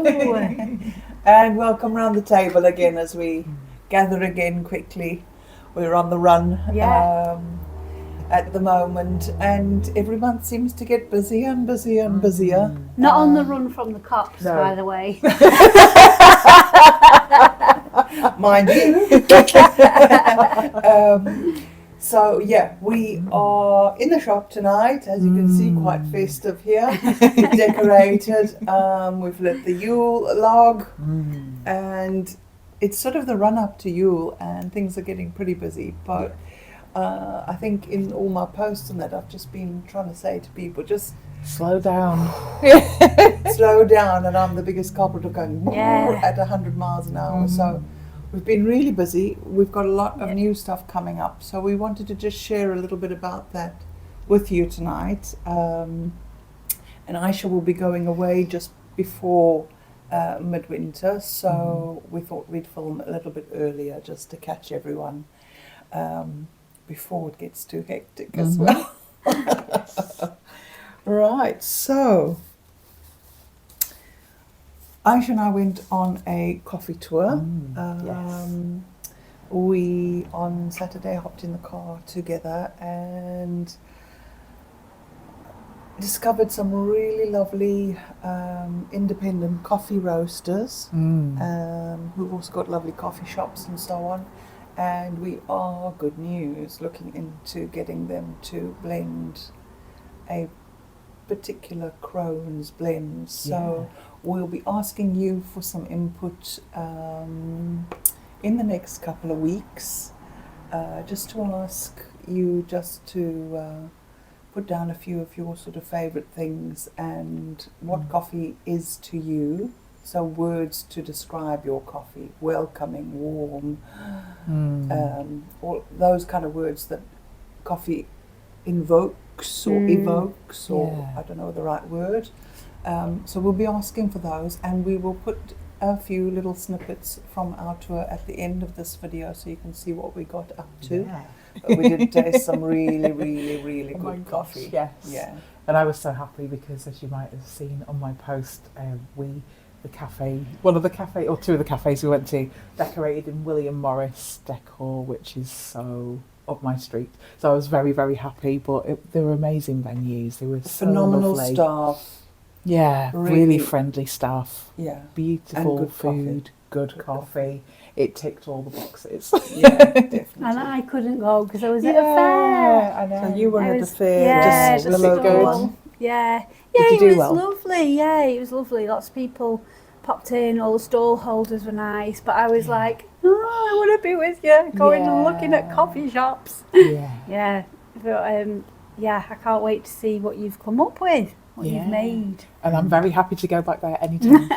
And welcome round the table again as we gather again quickly. We're on the run at the moment, and every month seems to get busier and busier and busier. Not on the run from the cops, No. by the way. Mind you. So yeah, we are in the shop tonight, as you can see, quite festive here. We've decorated, we've lit the Yule log, and it's sort of the run up to Yule, and things are getting pretty busy. But I think in all my posts and that, I've just been trying to say to people, just slow down. slow down, and I'm the biggest culprit of going Yeah. at 100 miles an hour. So we've been really busy. We've got a lot of new stuff coming up, so we wanted to just share a little bit about that with you tonight. And Aisha will be going away just before Midwinter, so we thought we'd film a little bit earlier just to catch everyone before it gets too hectic as well. Right, so Aisha and I went on a coffee tour. We on Saturday hopped in the car together and discovered some really lovely independent coffee roasters who've also got lovely coffee shops and so on. And we are, good news, looking into getting them to blend a particular Crones blend. So we'll be asking you for some input in the next couple of weeks, just to ask you just to put down a few of your sort of favourite things and what coffee is to you. So words to describe your coffee: welcoming, warm, all those kind of words that coffee invokes or evokes, or I don't know the right word. So we'll be asking for those, and we will put a few little snippets from our tour at the end of this video so you can see what we got up to. But we did taste some really, really, really good coffee. Yes. Yeah. And I was so happy because, as you might have seen on my post, one of the cafe or two of the cafes we went to decorated in William Morris decor, which is so up my street. So I was very, very happy. But they were amazing venues. They were so Phenomenal lovely. Staff. Yeah, really friendly staff. Yeah. Beautiful good food, good coffee. It ticked all the boxes. Yeah, definitely. And I couldn't go because I was at a fair. I know. So you were I at the was- fair, yeah, just the the local school. one. Yeah, Did you it do was well? lovely. Yeah, it was lovely. Lots of people popped in. All the stall holders were nice, but I was like, oh, I want to be with you, going and looking at coffee shops. Yeah. Yeah, but I can't wait to see what you've come up with, what you've made. And I'm very happy to go back there anytime.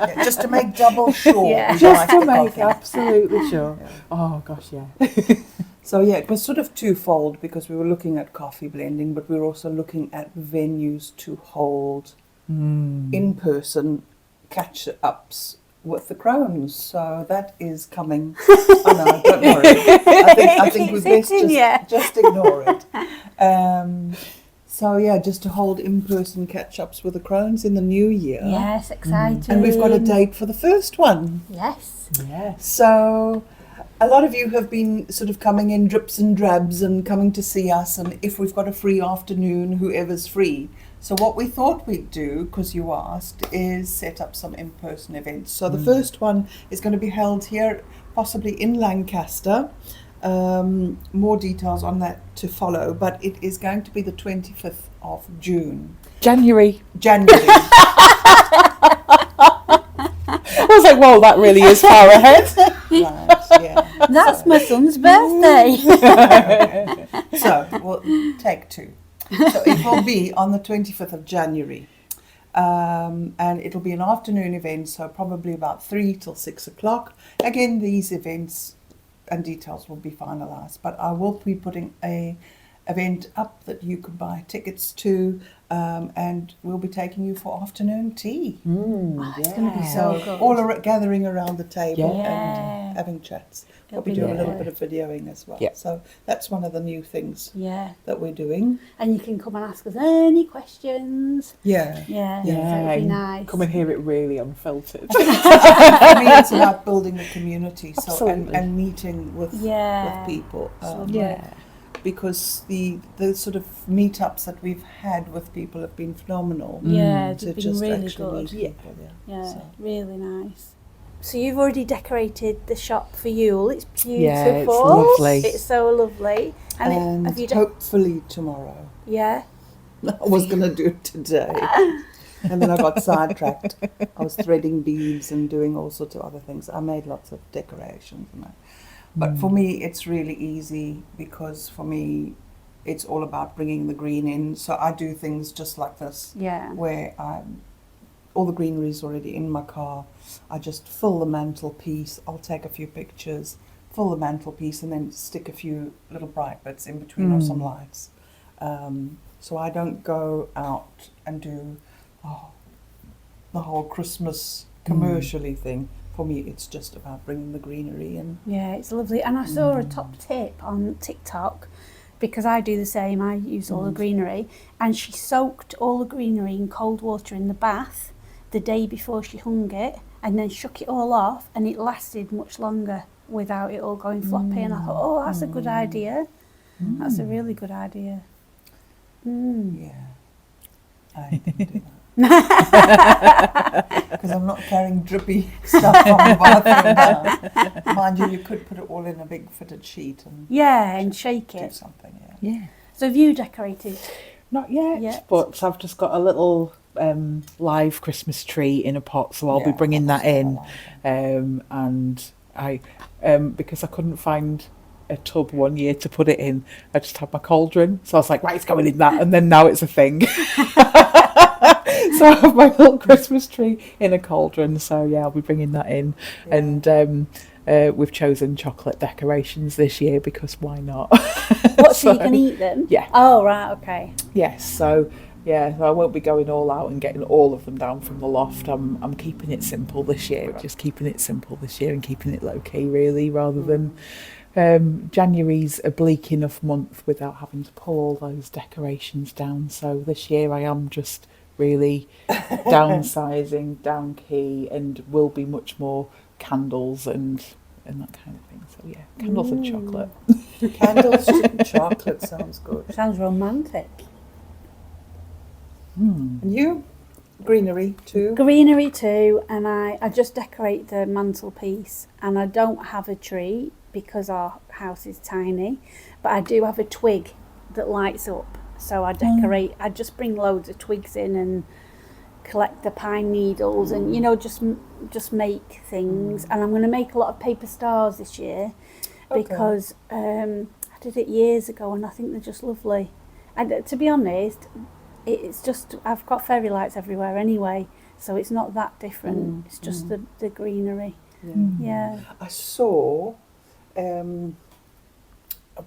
Yeah, just to make double sure. Yeah. we Just like to the make coffee. absolutely sure. Oh gosh, yeah. So yeah, it was sort of twofold because we were looking at coffee blending, but we were also looking at venues to hold in-person catch-ups with the Crones. So that is coming. Oh no, don't worry. I think we best just ignore it. So yeah, just to hold in-person catch-ups with the Crones in the new year. Yes, exciting. And we've got a date for the first one. Yes. Yes. So a lot of you have been sort of coming in drips and drabs and coming to see us, and if we've got a free afternoon, whoever's free. So what we thought we'd do, because you asked, is set up some in-person events. So the first one is going to be held here, possibly in Lancaster. More details on that to follow, but it is going to be the 25th of June. January. I was like, whoa, that really is far ahead. Right, yeah. That's my son's birthday. So we'll take two. So it will be on the 25th of January. And it'll be an afternoon event, so probably about 3 till 6 o'clock. Again, these events and details will be finalised, but I will be putting a event up that you could buy tickets to, and we'll be taking you for afternoon tea. It's going to be so good. All gathering around the table. Yeah. And having chats. It'll Probably be do a little lovely. bit of videoing as well. Yeah. So that's one of the new things Yeah. that we're doing. And you can come and ask us any questions. Yeah. Yeah. Yeah. So it'll be and nice. come and hear it really unfiltered. For me, it's about building the community, so Absolutely. and meeting with people. Yeah. Because the sort of meetups that we've had with people have been phenomenal. Yeah, To they've been just really actually good. meet people. Yeah, So. really nice. So you've already decorated the shop for Yule. It's beautiful. Yeah, it's lovely. It's so lovely. And have you hopefully tomorrow. Yeah. I was going to do it today. And then I got sidetracked. I was threading beads and doing all sorts of other things. I made lots of decorations and that. But for me, it's really easy because for me, it's all about bringing the green in. So I do things just like this, Yeah. where all the greenery is already in my car. I just fill the mantelpiece. I'll take a few pictures, fill the mantelpiece, and then stick a few little bright bits in between or some lights. So I don't go out and do the whole Christmas commercially thing. For me, it's just about bringing the greenery in. Yeah, it's lovely. And I saw a top tip on TikTok, because I do the same. I use all the greenery, and she soaked all the greenery in cold water in the bath the day before she hung it, and then shook it all off, and it lasted much longer without it all going floppy. And I thought, oh, that's a good idea. That's a really good idea. Yeah, I didn't do that. Because I'm not carrying drippy stuff from the bathroom now. Mind you, you could put it all in a big fitted sheet and And shake do it. something. Yeah. So have you decorated? Not yet, Yet. but I've just got a little live Christmas tree in a pot, so I'll be bringing that in. And I, because I couldn't find a tub one year to put it in, I just had my cauldron, so I was like, right, it's going in that, and then now it's a thing. So I have my little Christmas tree in a cauldron, so yeah, I'll be bringing that in. And we've chosen chocolate decorations this year because why not? What, so you can eat them? Yeah. Oh, right, okay. Yes, so yeah, so I won't be going all out and getting all of them down from the loft. I'm keeping it simple this year, just keeping it simple this year and keeping it low key really, rather than January's a bleak enough month without having to pull all those decorations down. So this year I am just really downsizing, down key, and will be much more candles and that kind of thing. So yeah, candles and chocolate. Candles and chocolate sounds good. Sounds romantic. And you? Greenery too? Greenery too, and I just decorate the mantelpiece, and I don't have a tree because our house is tiny, but I do have a twig that lights up. So I decorate, I just bring loads of twigs in and collect the pine needles and, just make things. And I'm going to make a lot of paper stars this year because I did it years ago and I think they're just lovely. And to be honest, it's just, I've got fairy lights everywhere anyway, so it's not that different. It's just the greenery. Yeah. I saw, I've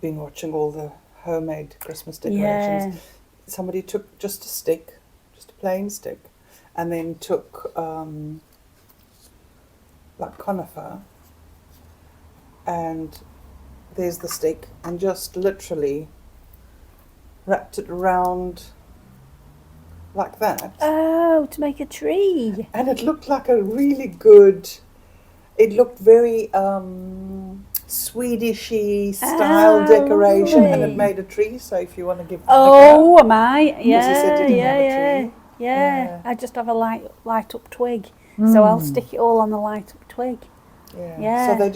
been watching all the homemade Christmas decorations. Somebody took just a stick, just a plain stick, and then took like conifer, and there's the stick, and just literally wrapped it around like that. Oh, to make a tree. And it looked like a really good, it looked very Swedishy style decoration, and it made a tree, so if you want to give that a go. Am I? Because you said you didn't have a tree. Yeah. I just have a light up twig, so I'll stick it all on the light up twig. Yeah. So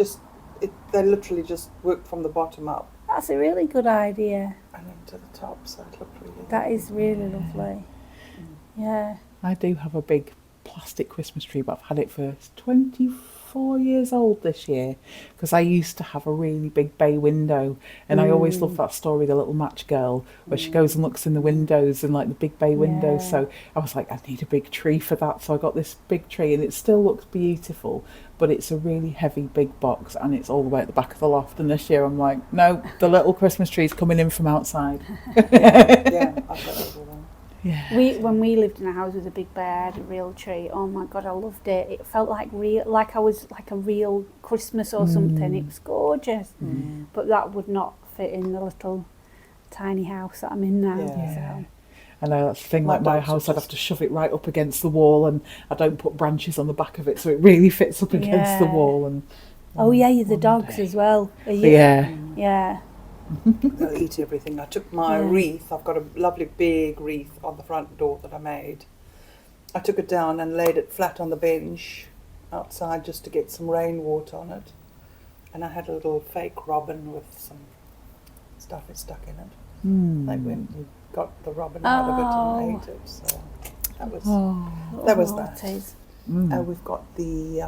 they literally just worked from the bottom up That's a really good idea. and then to the top, so it looked really That is really lovely. Yeah. I do have a big plastic Christmas tree, but I've had it for 24 years old this year because I used to have a really big bay window, and I always love that story, The Little Match Girl, where she goes and looks in the windows and like the big bay windows. Yeah. So I was like, I need a big tree for that. So I got this big tree, and it still looks beautiful, but it's a really heavy big box, and it's all the way at the back of the loft. And this year I'm like, no, the little Christmas tree's coming in from outside. Yeah, I've got that one. Yeah. When we lived in a house with a big bed, a real tree. Oh my God, I loved it. It felt like I was like a real Christmas or something. It was gorgeous, but that would not fit in the little tiny house that I'm in now. Yeah. So. I know that's the thing, My like my dogs are house, I'd have just- to shove it right up against the wall, and I don't put branches on the back of it, so it really fits up against the Yeah. wall. And Oh yeah, the one dogs day. as well. Are you? Yeah. Yeah. They'll eat everything. I took my Yeah. wreath. I've got a lovely big wreath on the front door that I made. I took it down and laid it flat on the bench outside just to get some rainwater on it. And I had a little fake robin with some stuff stuck in it. They went and got the robin out of it and ate it. So that was that was nice. Naughties. We've got the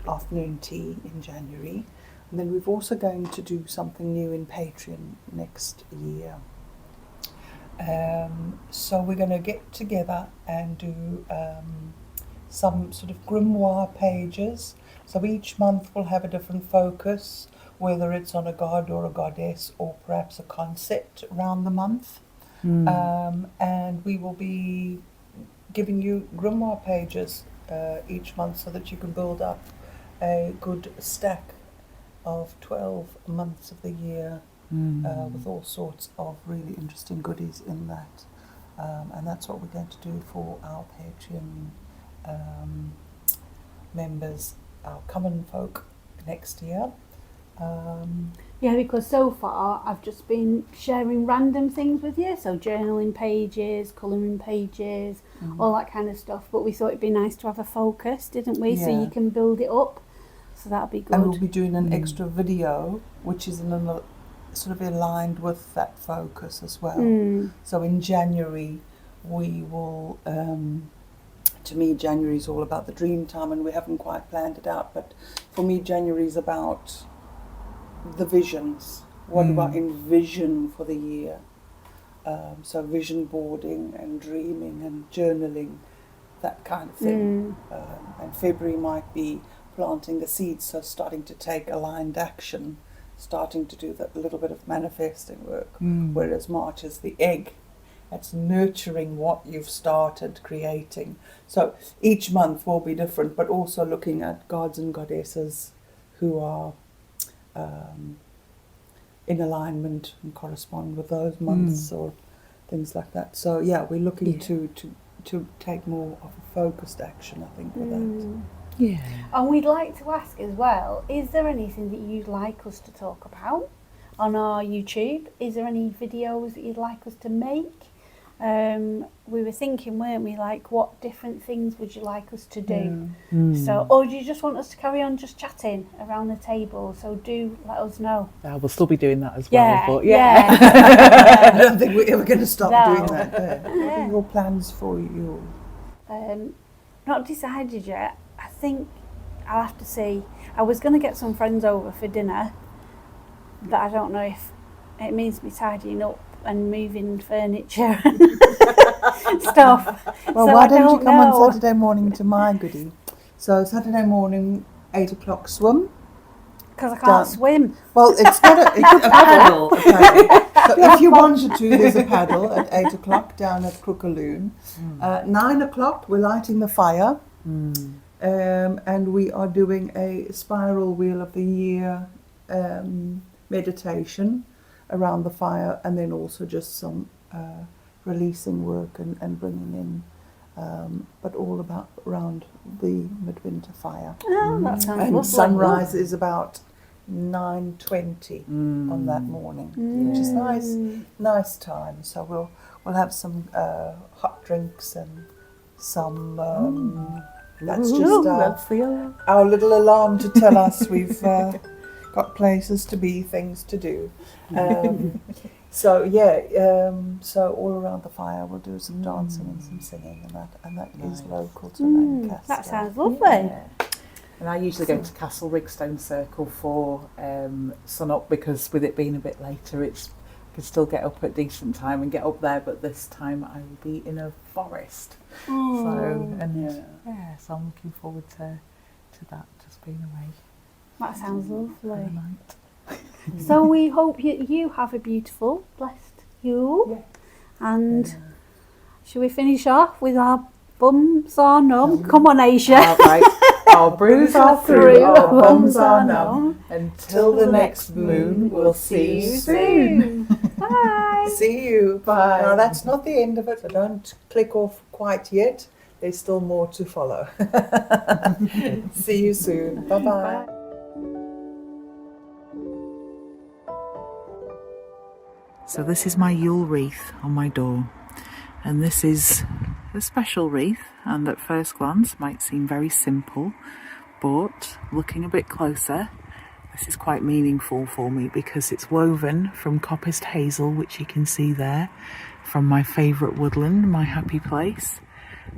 afternoon tea in January. And then we're also going to do something new in Patreon next year. So we're going to get together and do some sort of grimoire pages. So each month we'll have a different focus, whether it's on a god or a goddess or perhaps a concept around the month. And we will be giving you grimoire pages each month so that you can build up a good stack of 12 months of the year with all sorts of really interesting goodies in that. And that's what we're going to do for our Patreon members, our common folk, next year. Yeah, because so far I've just been sharing random things with you, so journaling pages, colouring pages, all that kind of stuff. But we thought it'd be nice to have a focus, didn't we? So Yeah. you can build it up. So that'll be good. And we'll be doing an extra video, which is sort of aligned with that focus as well. So in January, we will, to me, January is all about the dream time, and we haven't quite planned it out. But for me, January is about the visions. What do I envision for the year? So vision boarding and dreaming and journaling, that kind of thing. And February might be planting the seeds, so starting to take aligned action, starting to do that little bit of manifesting work, whereas March is the egg. It's nurturing what you've started creating. So each month will be different, but also looking at gods and goddesses who are in alignment and correspond with those months or things like that. So yeah, we're looking to take more of a focused action, I think, with that. Yeah. And we'd like to ask as well, is there anything that you'd like us to talk about on our YouTube? Is there any videos that you'd like us to make? We were thinking, weren't we, like what different things would you like us to do? So, or do you just want us to carry on just chatting around the table? So do let us know. We'll still be doing that as Yeah, well. But I don't think we're ever going to stop No. doing that. What are your plans for you? Not decided yet. I think I'll have to see. I was going to get some friends over for dinner, but I don't know if it means me tidying up and moving furniture and stuff. Well, So why I don't you come know. on Saturday morning to my goodie? So Saturday morning, 8 o'clock swim. Because I can't Done. swim. Well, it's not it's a paddle, apparently. So if you wanted to, there's a paddle at 8 o'clock down at Crookaloon. 9 o'clock, we're lighting the fire. And we are doing a spiral wheel of the year meditation around the fire, and then also just some releasing work and bringing in, but all about around the Midwinter fire. Oh, that sounds And lovely. sunrise is about 9:20 on that morning, which is nice time. So we'll have some hot drinks and some. That's just our little alarm to tell us we've got places to be, things to do. So yeah, so all around the fire we'll do some dancing and some singing, and that is local to Lancaster. That sounds lovely. Yeah. And I usually go to Castle Rigstone Circle for sun up, because with it being a bit later, it's can still get up at decent time and get up there. But this time I will be in a forest. So so I'm looking forward to that, just being away That sounds for the lovely. night. So we hope you have a beautiful, blessed Yule. And Should we finish off with our bums are numb? Come on, Asia. Right. Our brews are through, our bums are numb. Until the next moon, we'll see you soon. Bye. See you. Bye. Now that's not the end of it, so don't click off quite yet. There's still more to follow. See you soon. Bye-bye. Bye. So this is my Yule wreath on my door, and this is a special wreath, and at first glance might seem very simple, but looking a bit closer, this is quite meaningful for me because it's woven from coppiced hazel, which you can see there, from my favourite woodland, my happy place,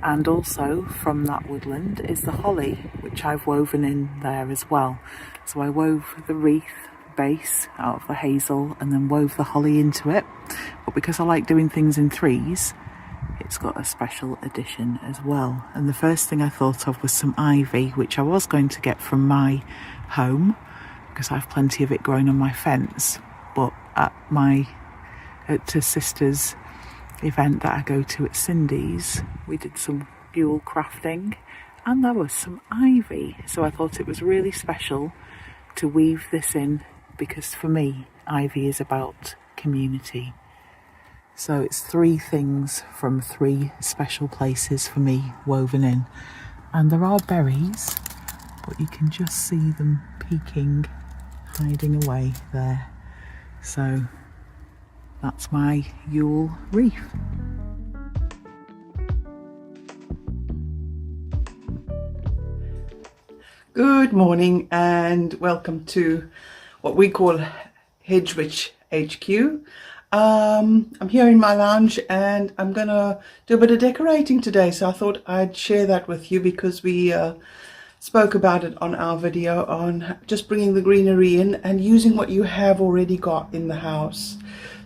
and also from that woodland is the holly, which I've woven in there as well. So I wove the wreath base out of the hazel and then wove the holly into it, but because I like doing things in threes, it's got a special addition as well. And the first thing I thought of was some ivy, which I was going to get from my home because I have plenty of it growing on my fence, but at a sister's event that I go to at Cindy's, we did some Yule crafting and there was some ivy, so I thought it was really special to weave this in, because for me ivy is about community. So it's 3 things from 3 special places for me woven in, and there are berries, but you can just see them peeking, hiding away there. So that's my Yule wreath. Good morning and welcome to what we call Hedgewich HQ. I'm here in my lounge and I'm gonna do a bit of decorating today, so I thought I'd share that with you because we spoke about it on our video on just bringing the greenery in and using what you have already got in the house.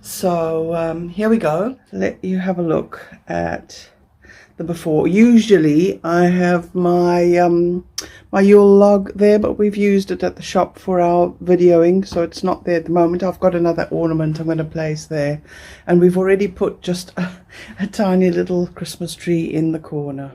So here we go. Let you have a look at the before. Usually I have my my Yule log there, but we've used it at the shop for our videoing, so it's not there at the moment. I've got another ornament I'm going to place there, and we've already put just a tiny little Christmas tree in the corner.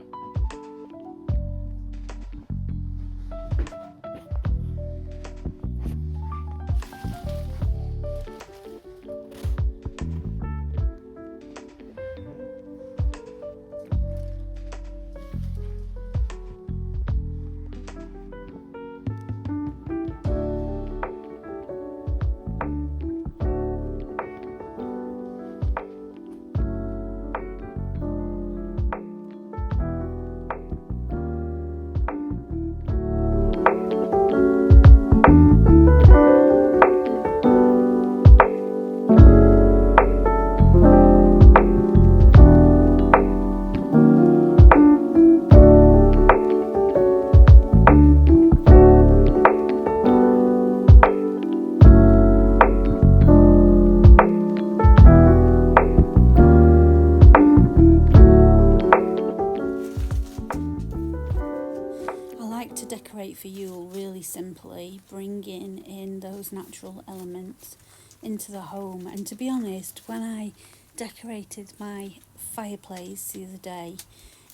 For Yule really simply, bringing in those natural elements into the home. And to be honest, when I decorated my fireplace the other day,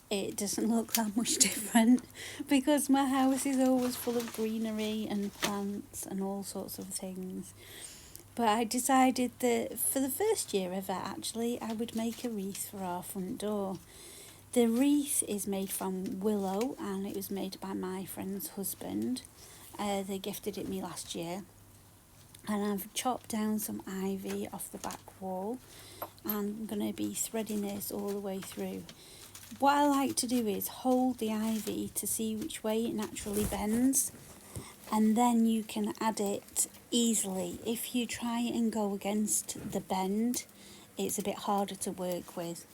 it doesn't look that much different because my house is always full of greenery and plants and all sorts of things. But I decided that for the first year ever, actually, I would make a wreath for our front door. The wreath is made from willow and it was made by my friend's husband. They gifted it me last year. And I've chopped down some ivy off the back wall. And I'm going to be threading this all the way through. What I like to do is hold the ivy to see which way it naturally bends. And then you can add it easily. If you try and go against the bend, it's a bit harder to work with.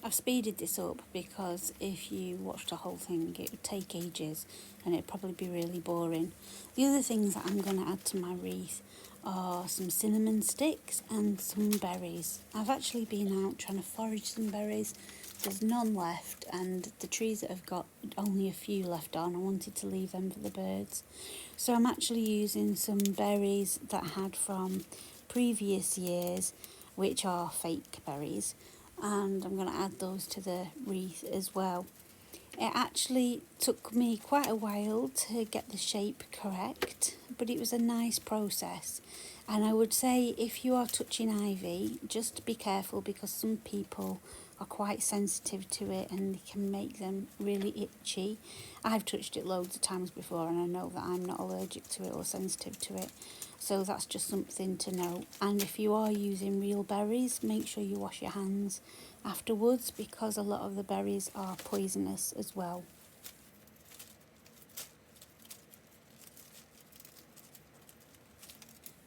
I've speeded this up because if you watched the whole thing it would take ages and it'd probably be really boring. The other things that I'm going to add to my wreath are some cinnamon sticks and some berries. I've actually been out trying to forage some berries there's none left, and the trees that have got only a few left on, I wanted to leave them for the birds. So I'm actually using some berries that I had from previous years, which are fake berries, and I'm going to add those to the wreath as well. It actually took me quite a while to get the shape correct, but it was a nice process. And I would say if you are touching ivy, just be careful, because some people are quite sensitive to it and it can make them really itchy. I've touched it loads of times before and I know that I'm not allergic to it or sensitive to it. So that's just something to know. And if you are using real berries, make sure you wash your hands afterwards, because a lot of the berries are poisonous as well.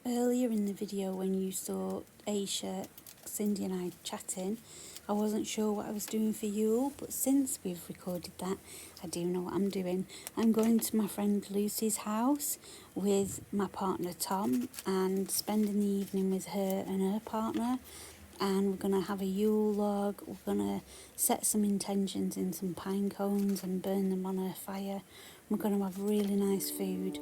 Earlier in the video, when you saw Aisha, Cindy and I chatting, I wasn't sure what I was doing for Yule, but since we've recorded that, I do know what I'm doing. I'm going to my friend Lucy's house with my partner Tom and spending the evening with her and her partner. And we're going to have a Yule log, we're going to set some intentions in some pine cones and burn them on a fire. We're going to have really nice food.